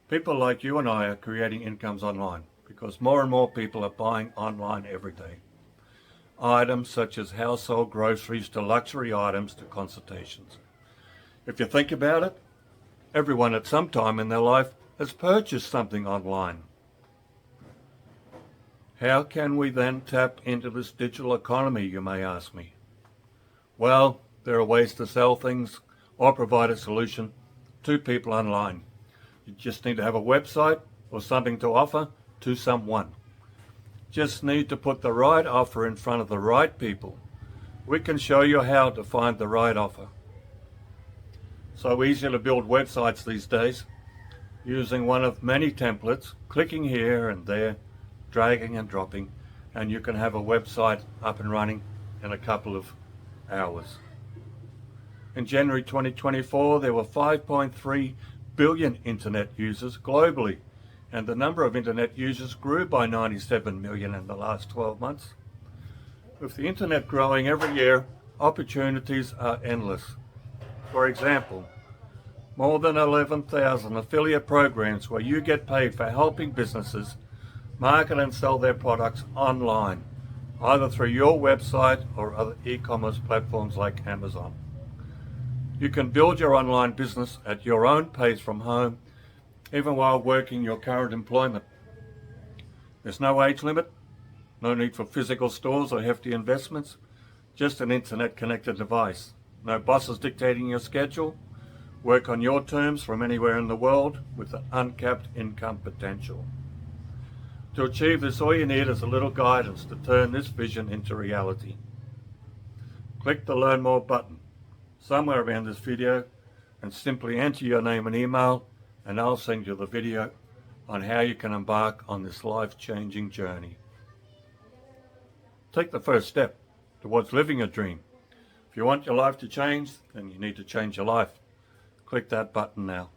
People like you and I are creating incomes online because more and more people are buying online every day. Items such as household groceries to luxury items to consultations. If you think about it, everyone at some time in their life has purchased something online. How can we then tap into this digital economy, you may ask me? Well, there are ways to sell things or provide a solution to people online. You just need to have a website or something to offer to someone. Just need to put the right offer in front of the right people. We can show you how to find the right offer. So easy to build websites these days, using one of many templates, clicking here and there, dragging and dropping, and you can have a website up and running in a couple of hours. In January 2024, there were 5.3 billion internet users globally, and the number of internet users grew by 97 million in the last 12 months. With the internet growing every year, opportunities are endless. For example, more than 11,000 affiliate programs where you get paid for helping businesses market and sell their products online, either through your website or other e-commerce platforms like Amazon. You can build your online business at your own pace from home, even while working your current employment. There's no age limit, no need for physical stores or hefty investments, just an internet-connected device. No bosses dictating your schedule. Work on your terms from anywhere in the world with an uncapped income potential. To achieve this, all you need is a little guidance to turn this vision into reality. Click the Learn More button somewhere around this video and simply enter your name and email, and I'll send you the video on how you can embark on this life-changing journey. Take the first step towards living a dream. If you want your life to change, then you need to change your life. Click that button now.